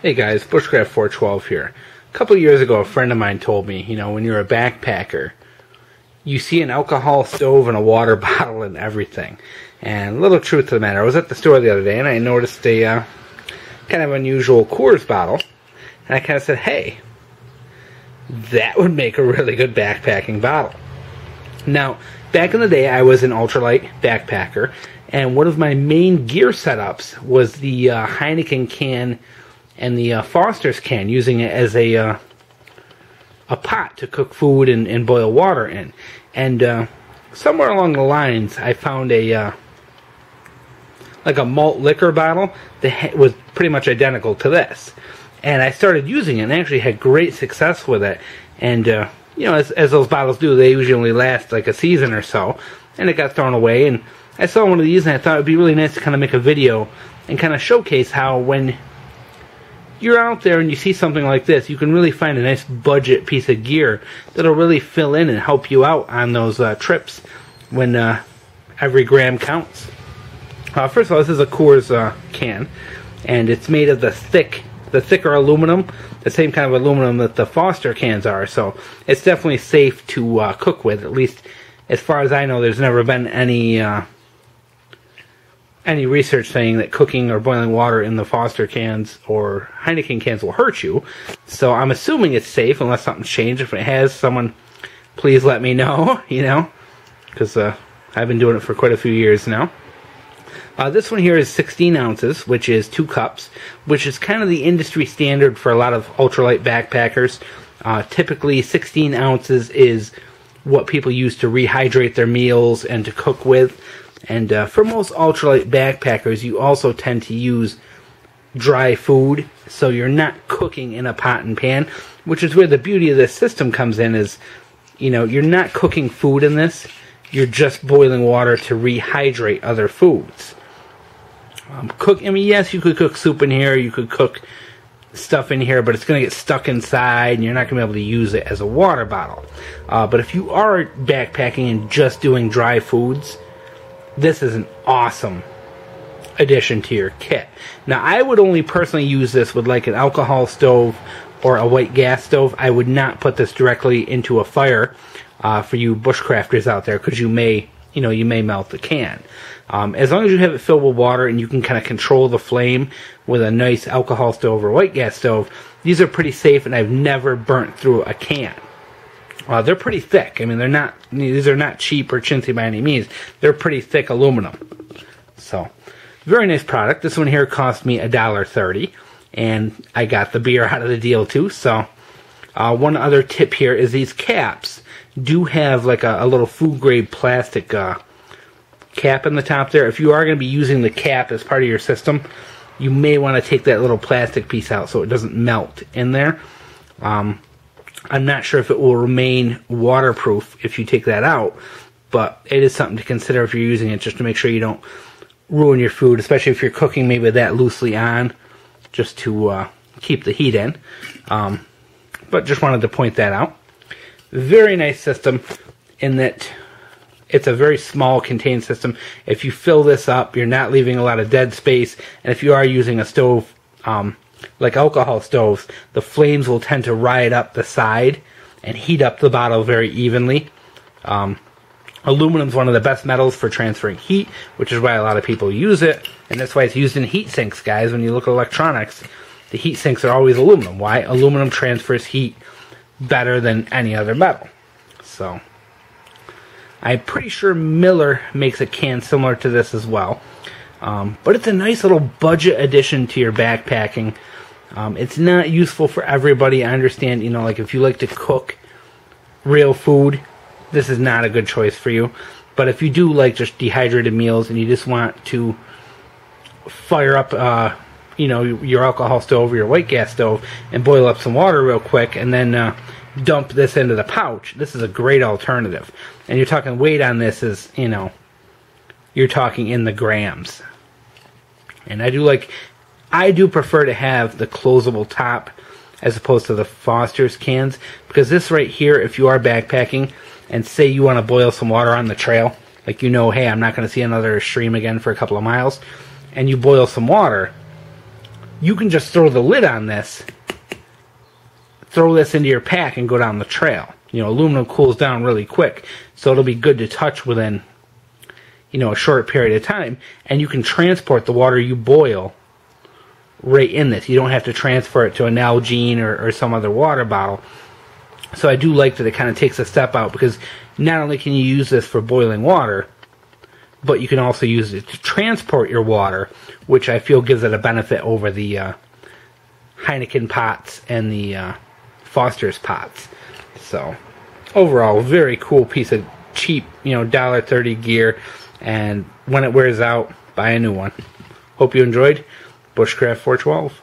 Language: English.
Hey guys, Bushcraft 412 here. A couple of years ago, a friend of mine told me, when you're a backpacker, you see an alcohol stove and a water bottle and everything. And a little truth to the matter, I was at the store the other day and I noticed a kind of unusual Coors bottle. And I kind of said, hey, that would make a really good backpacking bottle. Now, back in the day, I was an ultralite backpacker, and one of my main gear setups was the Heineken can and the Foster's can, using it as a pot to cook food and boil water in. And somewhere along the lines, I found a like a malt liquor bottle that was pretty much identical to this. And I started using it and actually had great success with it. And, as those bottles do, they usually only last like a season or so. And it got thrown away. And I saw one of these and I thought it would be really nice to kind of make a video and kind of showcase how when you're out there and you see something like this, you can really find a nice budget piece of gear that'll really fill in and help you out on those trips when every gram counts. First of all, this is a Coors can, and it's made of the thicker aluminum, the same kind of aluminum that the Foster cans are, so it's definitely safe to cook with. At least as far as I know, there's never been any research saying that cooking or boiling water in the Foster cans or Heineken cans will hurt you. So I'm assuming it's safe unless something's changed. If it has, someone please let me know, because I've been doing it for quite a few years now. This one here is 16 ounces, which is 2 cups, which is kind of the industry standard for a lot of ultralight backpackers. Typically 16 ounces is what people use to rehydrate their meals and to cook with. And for most ultralight backpackers, you also tend to use dry food, so you're not cooking in a pot and pan, which is where the beauty of this system comes in. Is you're not cooking food in this, you're just boiling water to rehydrate other foods. Yes, you could cook soup in here, you could cook stuff in here, but it's going to get stuck inside and you're not going to be able to use it as a water bottle. But if you are backpacking and just doing dry foods, this is an awesome addition to your kit. Now, I would only personally use this with like an alcohol stove or a white gas stove. I would not put this directly into a fire for you bushcrafters out there, because you may melt the can. As long as you have it filled with water and you can kind of control the flame with a nice alcohol stove or white gas stove, these are pretty safe, and I've never burnt through a can. They're pretty thick. I mean, these are not cheap or chintzy by any means. They're pretty thick aluminum. So, very nice product. This one here cost me $1.30, and I got the beer out of the deal too. So, one other tip here is these caps do have like a little food grade plastic cap in the top there. If you are going to be using the cap as part of your system, you may want to take that little plastic piece out so it doesn't melt in there. I'm not sure if it will remain waterproof if you take that out, but it is something to consider if you're using it, just to make sure you don't ruin your food, especially if you're cooking maybe with that loosely on, just to keep the heat in. But just wanted to point that out. Very nice system in that it's a very small contained system. If you fill this up, you're not leaving a lot of dead space, and if you are using a stove, like alcohol stoves, the flames will tend to ride up the side and heat up the bottle very evenly. Aluminum is one of the best metals for transferring heat, which is why a lot of people use it, and that's why it's used in heat sinks, guys. When you look at electronics, the heat sinks are always aluminum. Why? Aluminum transfers heat better than any other metal. So, I'm pretty sure Miller makes a can similar to this as well. But it's a nice little budget addition to your backpacking. It's not useful for everybody. I understand, like if you like to cook real food, this is not a good choice for you. But if you do like just dehydrated meals and you just want to fire up, your alcohol stove or your white gas stove and boil up some water real quick and then dump this into the pouch, this is a great alternative. And you're talking weight on this is, you're talking in the grams. And I do prefer to have the closable top as opposed to the Foster's cans, because this right here, if you are backpacking and say you want to boil some water on the trail, like hey, I'm not going to see another stream again for a couple of miles, and you boil some water, you can just throw the lid on this, throw this into your pack, and go down the trail. You know, aluminum cools down really quick, so it'll be good to touch within, you know, a short period of time, and you can transport the water you boil right in this. You don't have to transfer it to an Nalgene or some other water bottle. So I do like that it kind of takes a step out, because not only can you use this for boiling water, but you can also use it to transport your water, which I feel gives it a benefit over the Heineken pots and the Foster's pots. So overall, very cool piece of cheap, you know, $1.30 gear. And when it wears out, buy a new one. Hope you enjoyed. Bushcraft 412.